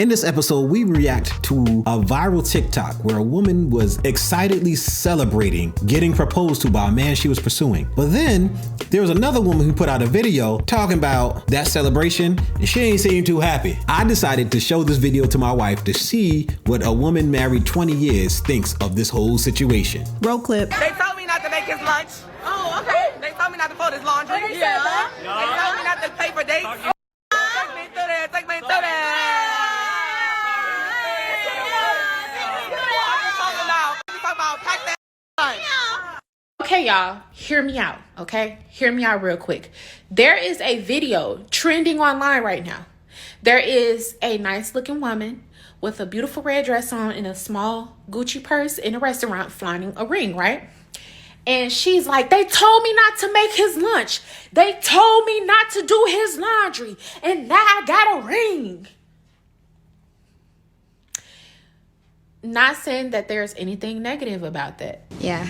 In this episode, we react to a viral TikTok where a woman was excitedly celebrating getting proposed to by a man she was pursuing. But then there was another woman who put out a video talking about that celebration, and she ain't seem too happy. I decided to show this video to my wife to see what a woman married 20 years thinks of this whole situation. Roll clip. They told me not to make his lunch. Oh, okay. They told me not to fold his laundry. They said that? They told me not to pay for dates. Take me through there. Take me through there. Okay, y'all, hear me out, okay? Hear me out real quick. There is a video trending online right now. There is a nice looking woman with a beautiful red dress on and a small Gucci purse in a restaurant flaunting a ring, right? And she's like, they told me not to make his lunch. They told me not to do his laundry. And now I got a ring. Not saying that there's anything negative about that. Yeah,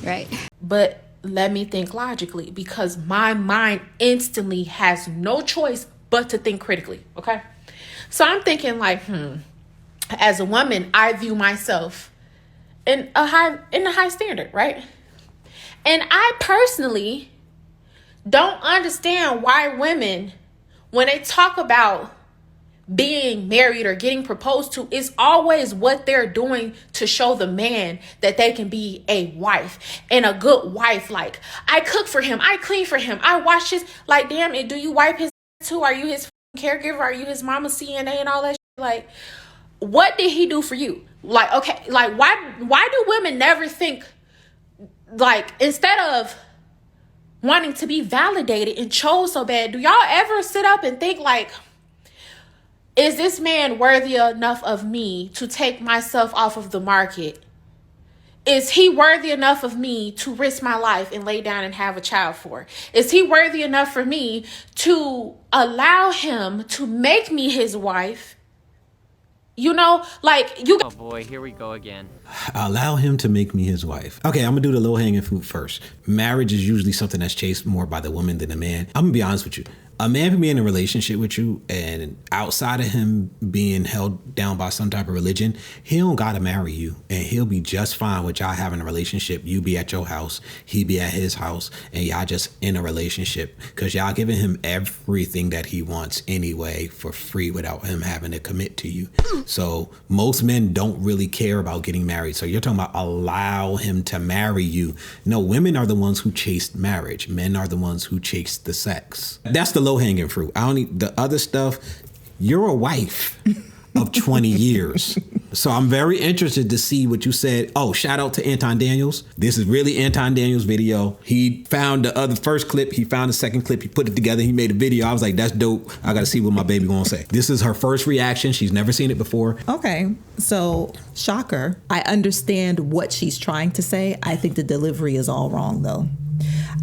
right. But let me think logically, because my mind instantly has no choice but to think critically, okay? So I'm thinking like, as a woman, I view myself in a high standard, right? And I personally don't understand why women, when they talk about being married or getting proposed to, is always what they're doing to show the man that they can be a wife and a good wife. Like, I cook for him, I clean for him, I wash his, like, damn it, do you wipe his too? Are you his caregiver? Are you his mama CNA and all that shit? Like, what did he do for you? Like, okay, like, why do women never think, like, instead of wanting to be validated and chose so bad, do y'all ever sit up and think like, is this man worthy enough of me to take myself off of the market? Is he worthy enough of me to risk my life and lay down and have a child for? Is he worthy enough for me to allow him to make me his wife? You know, like, you. Oh boy, here we go again. Allow him to make me his wife. Okay, I'm gonna do the low hanging fruit first. Marriage is usually something that's chased more by the woman than the man. I'm gonna be honest with you. A man can be in a relationship with you, and outside of him being held down by some type of religion, he don't gotta marry you, and he'll be just fine with y'all having a relationship. You be at your house, he be at his house, and y'all just in a relationship because y'all giving him everything that he wants anyway for free without him having to commit to you. So most men don't really care about getting married. So you're talking about allow him to marry you. No, women are the ones who chase marriage. Men are the ones who chase the sex. That's the low hanging fruit. I don't need the other stuff. You're a wife of 20 years. So I'm very interested to see what you said. Oh, shout out to Anton Daniels. This is really Anton Daniels' video. He found the first clip. He found the second clip. He put it together. He made a video. I was like, that's dope. I got to see what my baby gonna say. This is her first reaction. She's never seen it before. Okay, so shocker. I understand what she's trying to say. I think the delivery is all wrong though.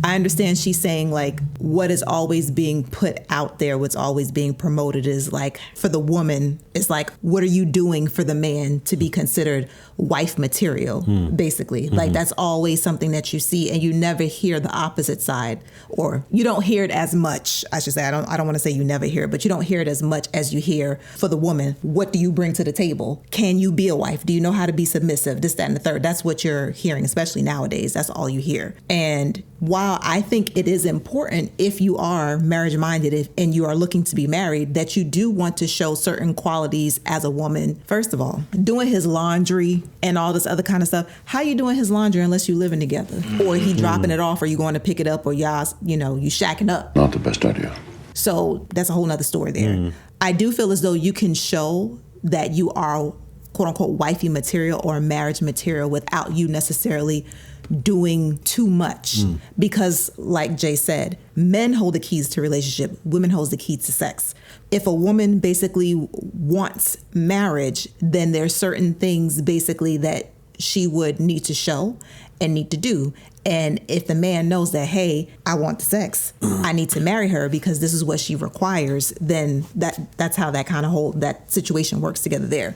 I understand she's saying like what is always being put out there, what's always being promoted is like for the woman, it's like, what are you doing for the man to be considered wife material, basically? Mm-hmm. Like that's always something that you see and you never hear the opposite side, or you don't hear it as much. I should say, I don't want to say you never hear it, but you don't hear it as much as you hear for the woman. What do you bring to the table? Can you be a wife? Do you know how to be submissive? This, that, and the third. That's what you're hearing, especially nowadays. That's all you hear. And while I think it is important if you are marriage minded and you are looking to be married, that you do want to show certain qualities as a woman. First of all, doing his laundry and all this other kind of stuff. How you doing his laundry unless you living together? Or he dropping it off, or you going to pick it up, or y'all, you shacking up? Not the best idea. So that's a whole nother story there. I do feel as though you can show that you are quote unquote wifey material or marriage material without you necessarily doing too much. Because like Jay said, men hold the keys to relationship, women hold the keys to sex. If a woman basically wants marriage, then there's certain things basically that she would need to show and need to do. And if the man knows that, hey, I want the sex, I need to marry her because this is what she requires, then that's how that situation works together there.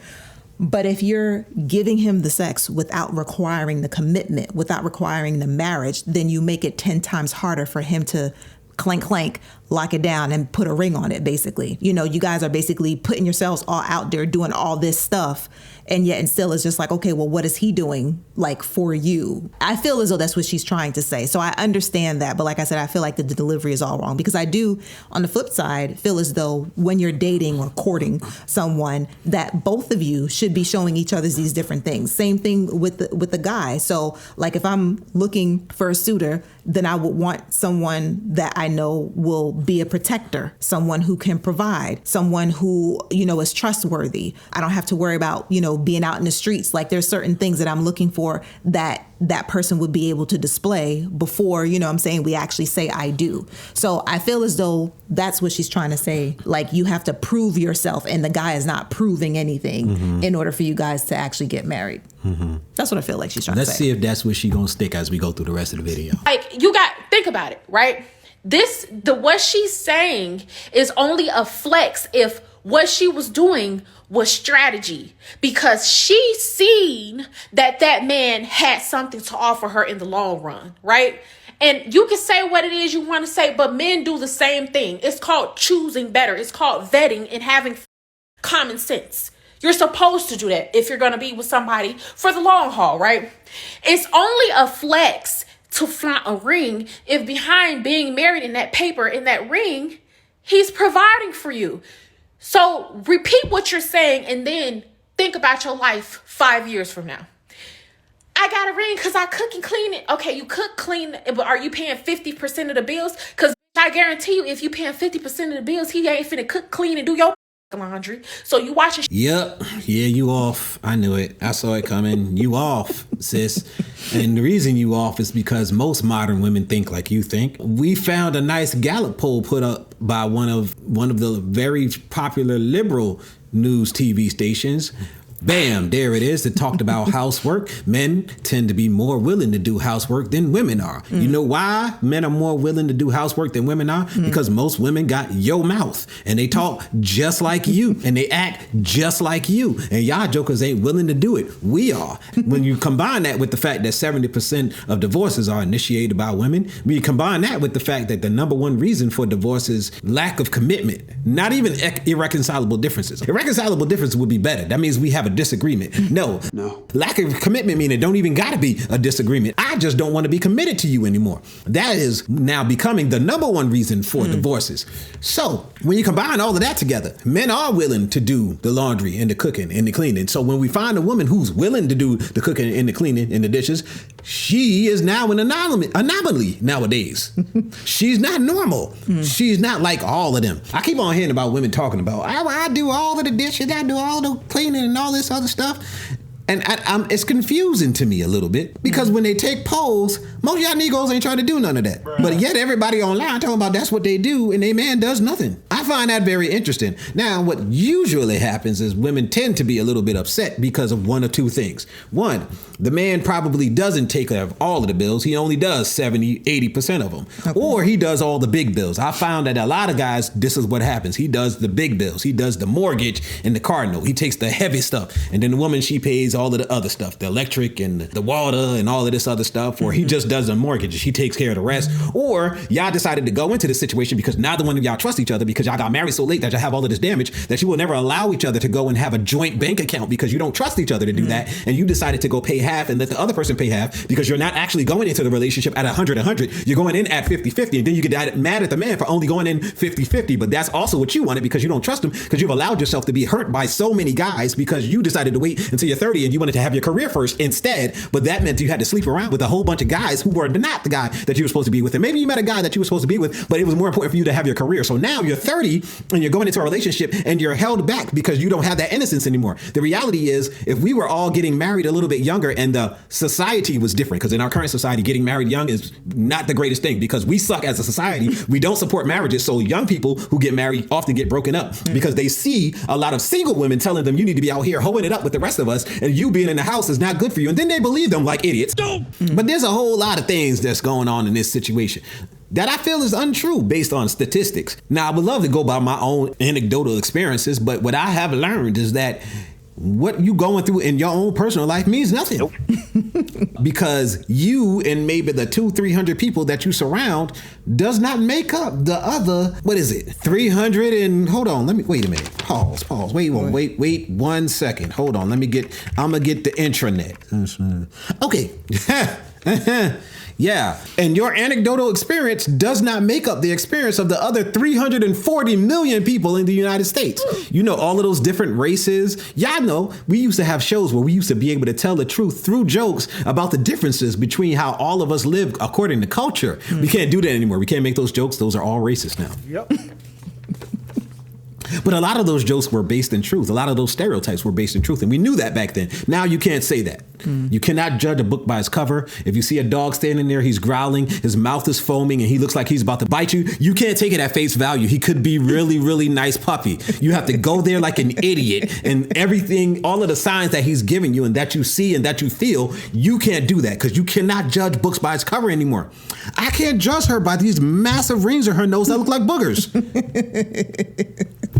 But if you're giving him the sex without requiring the commitment, without requiring the marriage, then you make it 10 times harder for him to clank, lock it down and put a ring on it, basically. You know, you guys are basically putting yourselves all out there doing all this stuff. And yet, and still it's just like, okay, well, what is he doing like for you? I feel as though that's what she's trying to say. So I understand that. But like I said, I feel like the delivery is all wrong, because I do, on the flip side, feel as though when you're dating or courting someone, that both of you should be showing each other these different things. Same thing with the guy. So like if I'm looking for a suitor, then I would want someone that I know will be a protector, someone who can provide, someone who, you know, is trustworthy. I don't have to worry about, you know, being out in the streets. Like there's certain things that I'm looking for that that person would be able to display before, you know what I'm saying, we actually say I do. So I feel as though that's what she's trying to say. Like you have to prove yourself, and the guy is not proving anything in order for you guys to actually get married. That's what I feel like she's trying to say. Let's see if that's where she's gonna stick as we go through the rest of the video. Like, you got, think about it, right? What she's saying is only a flex if what she was doing was strategy, because she seen that man had something to offer her in the long run, right? And you can say what it is you want to say, but men do the same thing. It's called choosing better. It's called vetting and having common sense. You're supposed to do that if you're going to be with somebody for the long haul, right? It's only a flex to flaunt a ring if behind being married in that paper, in that ring, he's providing for you. So repeat what you're saying and then think about your life 5 years from now. I got a ring because I cook and clean it. Okay, you cook, clean, but are you paying 50% of the bills? Because I guarantee you, if you paying 50% of the bills, he ain't finna cook, clean, and do your laundry. So you watching. Yep. Yeah, you off. I knew it. I saw it coming. You off, sis. And the reason you off is because most modern women think like you think. We found a nice Gallup poll put up by one of the very popular liberal news TV stations. Bam, there it is. It talked about housework. Men tend to be more willing to do housework than women are. You know why men are more willing to do housework than women are? Because most women got your mouth and they talk just like you and they act just like you. And y'all jokers ain't willing to do it. We are. When you combine that with the fact that 70% of divorces are initiated by women, when you combine that with the fact that the number one reason for divorce is lack of commitment, not even irreconcilable differences. Irreconcilable differences would be better. That means we have a disagreement. No. Lack of commitment meaning it don't even gotta be a disagreement. I just don't want to be committed to you anymore. That is now becoming the number one reason for divorces. So when you combine all of that together, men are willing to do the laundry and the cooking and the cleaning. So when we find a woman who's willing to do the cooking and the cleaning and the dishes, she is now an anomaly nowadays. She's not normal. She's not like all of them. I keep on hearing about women talking about, I do all of the dishes, I do all the cleaning and all this other stuff. And it's confusing to me a little bit because when they take polls, most of y'all niggas ain't trying to do none of that. Bruh. But yet everybody online talking about that's what they do and they man does nothing. I find that very interesting. Now, what usually happens is women tend to be a little bit upset because of one or two things. One, the man probably doesn't take care of all of the bills. He only does 70, 80% of them. Okay. Or he does all the big bills. I found that a lot of guys, this is what happens. He does the big bills. He does the mortgage and the car note. He takes the heavy stuff. And then the woman, she pays all of the other stuff, the electric and the water and all of this other stuff. Or he just does the mortgage. She takes care of the rest. Or y'all decided to go into this situation because neither one of y'all trust each other because y'all got married so late that y'all have all of this damage that you will never allow each other to go and have a joint bank account because you don't trust each other to do that. And you decided to go pay half and let the other person pay half because you're not actually going into the relationship at 100-100. You're going in at 50-50. And then you get mad at the man for only going in 50-50. But that's also what you wanted because you don't trust him because you've allowed yourself to be hurt by so many guys because you decided to wait until you're 30 and you wanted to have your career first instead. But that meant you had to sleep around with a whole bunch of guys who were not the guy that you were supposed to be with. And maybe you met a guy that you were supposed to be with, but it was more important for you to have your career. So now you're 30 and you're going into a relationship and you're held back because you don't have that innocence anymore. The reality is if we were all getting married a little bit younger and the society was different, because in our current society, getting married young is not the greatest thing because we suck as a society. We don't support marriages. So young people who get married often get broken up because they see a lot of single women telling them you need to be out here hoeing it up with the rest of us and you being in the house is not good for you. And then they believe them like idiots. But there's a whole lot of things that's going on in this situation that I feel is untrue based on statistics. Now, I would love to go by my own anecdotal experiences, but what I have learned is that what you going through in your own personal life means nothing. Nope. Because you and maybe the 200-300 people that you surround does not make up the other, 300 and hold on, wait a minute. Pause. Wait 1 second. Hold on. I'm gonna get the intranet. Okay. Yeah, and your anecdotal experience does not make up the experience of the other 340 million people in the United States. You know, all of those different races. Y'all know, we used to have shows where we used to be able to tell the truth through jokes about the differences between how all of us live according to culture. We can't do that anymore. We can't make those jokes. Those are all racist now. Yep. But a lot of those jokes were based in truth. A lot of those stereotypes were based in truth. And we knew that back then. Now you can't say that. You cannot judge a book by its cover. If you see a dog standing there, he's growling, his mouth is foaming, and he looks like he's about to bite you, you can't take it at face value. He could be really, really nice puppy. You have to go there like an idiot, and everything, all of the signs that he's giving you and that you see and that you feel, you can't do that because you cannot judge books by its cover anymore. I can't judge her by these massive rings in her nose that look like boogers.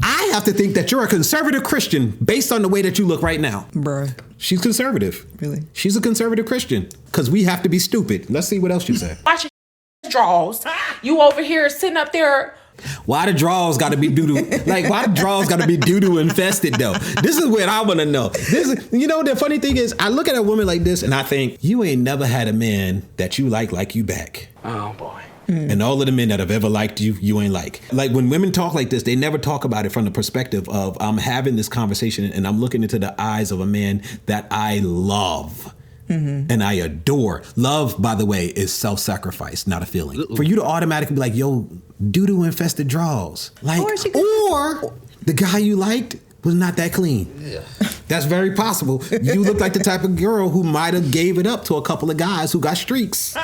I have to think that you're a conservative Christian based on the way that you look right now. Bruh. She's conservative. Really? She's a conservative Christian because we have to be stupid. Let's see what else you say. Watch your draws. You over here sitting up there. Why the draws got to be doo-doo? Like, why the draws got to be doo-doo infested, though? This is what I want to know. You know, the funny thing is, I look at a woman like this and I think, you ain't never had a man that you like you back. Oh, boy. And all of the men that have ever liked you, you ain't like. Like when women talk like this, they never talk about it from the perspective of I'm having this conversation and I'm looking into the eyes of a man that I love. And I adore. Love, by the way, is self-sacrifice, not a feeling. For you to automatically be like, yo, doo-doo infested draws. Like, or the guy you liked was not that clean. Yeah. That's very possible. You look like the type of girl who might have gave it up to a couple of guys who got streaks.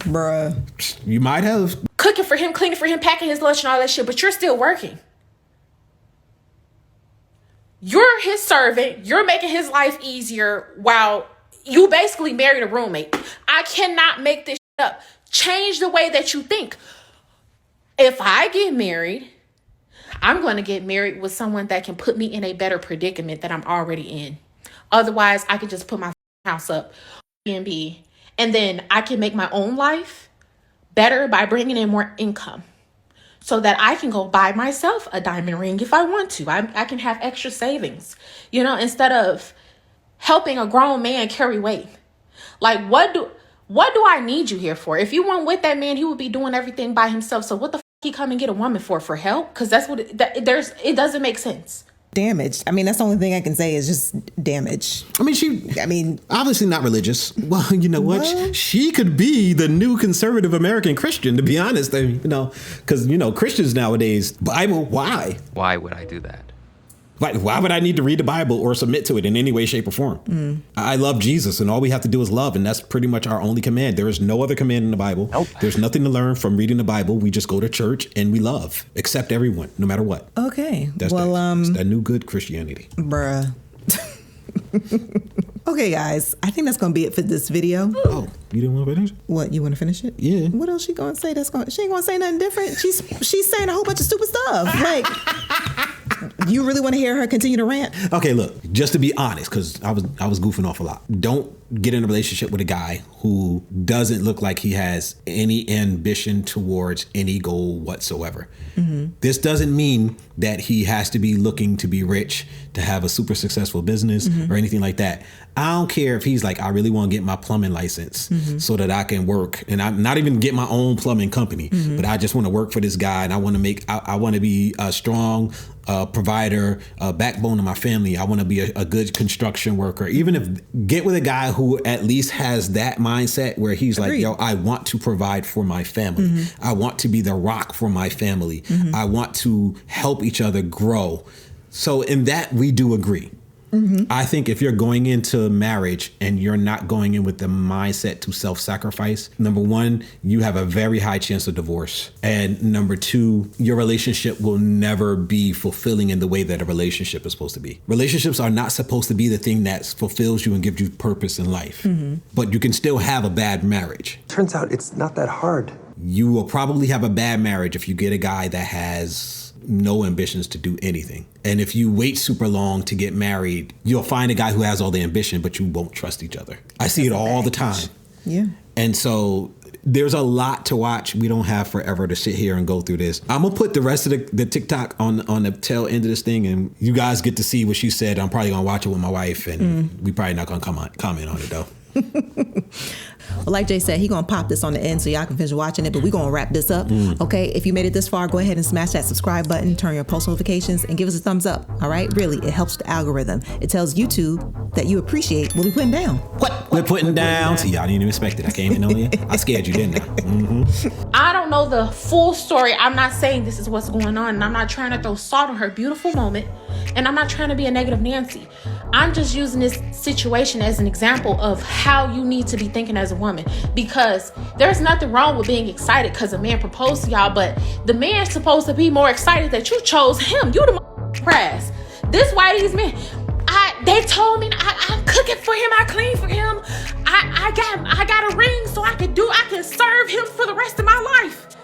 Bruh. You might have. Cooking for him, cleaning for him, packing his lunch and all that shit, but you're still working. You're his servant. You're making his life easier while you basically married a roommate. I cannot make this shit up. Change the way that you think. If I get married, I'm going to get married with someone that can put me in a better predicament that I'm already in. Otherwise, I could just put my house up, Airbnb, and then I can make my own life better by bringing in more income so that I can go buy myself a diamond ring if I want to. I can have extra savings, you know, instead of helping a grown man carry weight. Like, what do I need you here for? If you weren't with that man, he would be doing everything by himself. So what the he come and get a woman for help? Because that's what it doesn't make sense. Damaged. I mean, that's the only thing I can say is just damage. I mean, obviously not religious. Well, you know what? She could be the new conservative American Christian, to be honest. I mean, you know, because, you know, Christians nowadays, Bible, why? Why would I do that? Why would I need to read the Bible or submit to it in any way, shape, or form? I love Jesus, and all we have to do is love, and that's pretty much our only command. There is no other command in the Bible. Nope. There's nothing to learn from reading the Bible. We just go to church and we love, accept everyone, no matter what. Okay. That's that new good Christianity. Bruh. Okay, guys. I think that's going to be it for this video. Oh, you didn't want to finish? What, you want to finish it? Yeah. What else she going to say? She ain't going to say nothing different. She's saying a whole bunch of stupid stuff. Like, you really want to hear her continue to rant? Okay, look, just to be honest, because I was goofing off a lot. Don't get in a relationship with a guy who doesn't look like he has any ambition towards any goal whatsoever. This doesn't mean that he has to be looking to be rich, to have a super successful business or anything like that. I don't care if he's like, I really want to get my plumbing license so that I can work, and I'm not even get my own plumbing company, but I just want to work for this guy, and I want to be a strong provider, backbone of my family. I want to be a good construction worker. Even if get with a guy who at least has that mindset where he's like, yo, I want to provide for my family. I want to be the rock for my family. I want to help each other grow. So in that, we do agree. I think if you're going into marriage and you're not going in with the mindset to self-sacrifice, number one, you have a very high chance of divorce. And number two, your relationship will never be fulfilling in the way that a relationship is supposed to be. Relationships are not supposed to be the thing that fulfills you and gives you purpose in life. But you can still have a bad marriage. Turns out it's not that hard. You will probably have a bad marriage if you get a guy that has no ambitions to do anything. And if you wait super long to get married, you'll find a guy who has all the ambition, but you won't trust each other. I see it all the time. Yeah. And so there's a lot to watch. We don't have forever to sit here and go through this. I'm gonna put the rest of the TikTok on the tail end of this thing, and you guys get to see what she said. I'm probably gonna watch it with my wife, and we probably not gonna comment on it though. Well, like Jay said, he gonna pop this on the end so y'all can finish watching it, but we gonna wrap this up. Okay, if you made it this far, go ahead and smash that subscribe button, turn your post notifications, and give us a thumbs up. All right, really, it helps the algorithm. It tells YouTube that you appreciate what we're putting down. What we're putting down? See, y'all didn't even expect it. I came in on you. I scared you, didn't I? I don't know the full story. I'm not saying this is what's going on, and I'm not trying to throw salt on her beautiful moment, and I'm not trying to be a negative Nancy. I'm just using this situation as an example of how you need to be thinking as a woman, because there's nothing wrong with being excited because a man proposed to y'all, but the man's supposed to be more excited that you chose him. You the prize. This why these men, they told me I'm cooking for him, I clean for him, I got a ring so I can serve him for the rest of my life.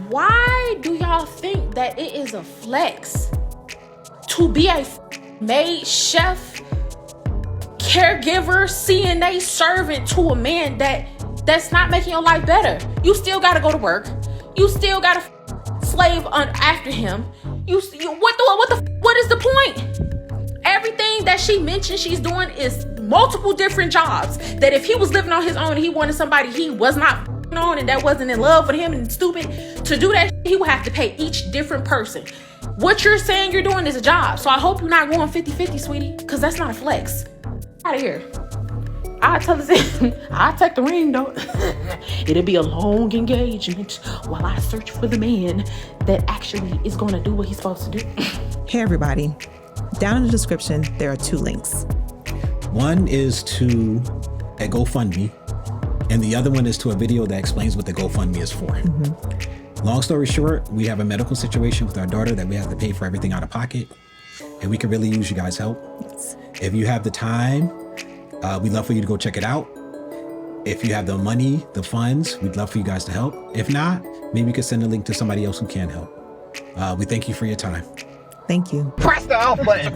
Why do y'all think that it is a flex to be a maid, chef, caregiver, CNA servant to a man that's not making your life better? You still gotta go to work. You still gotta slave after him. What is the point? Everything that she mentioned she's doing is multiple different jobs. That if he was living on his own and he wanted somebody he was not on and that wasn't in love with him and stupid to do that, he would have to pay each different person. What you're saying you're doing is a job. So I hope you're not going 50-50, sweetie, because that's not a flex. Out of here. I'll tell this. I'll take the ring, though. It'll be a long engagement while I search for the man that actually is going to do what he's supposed to do. Hey, everybody. Down in the description, there are 2 links. One is to a GoFundMe, and the other one is to a video that explains what the GoFundMe is for. Long story short, we have a medical situation with our daughter that we have to pay for everything out of pocket, and we could really use you guys' help. If you have the time, we'd love for you to go check it out. If you have the money, the funds, we'd love for you guys to help. If not, maybe you could send a link to somebody else who can help. We thank you for your time. Thank you. Press the off button.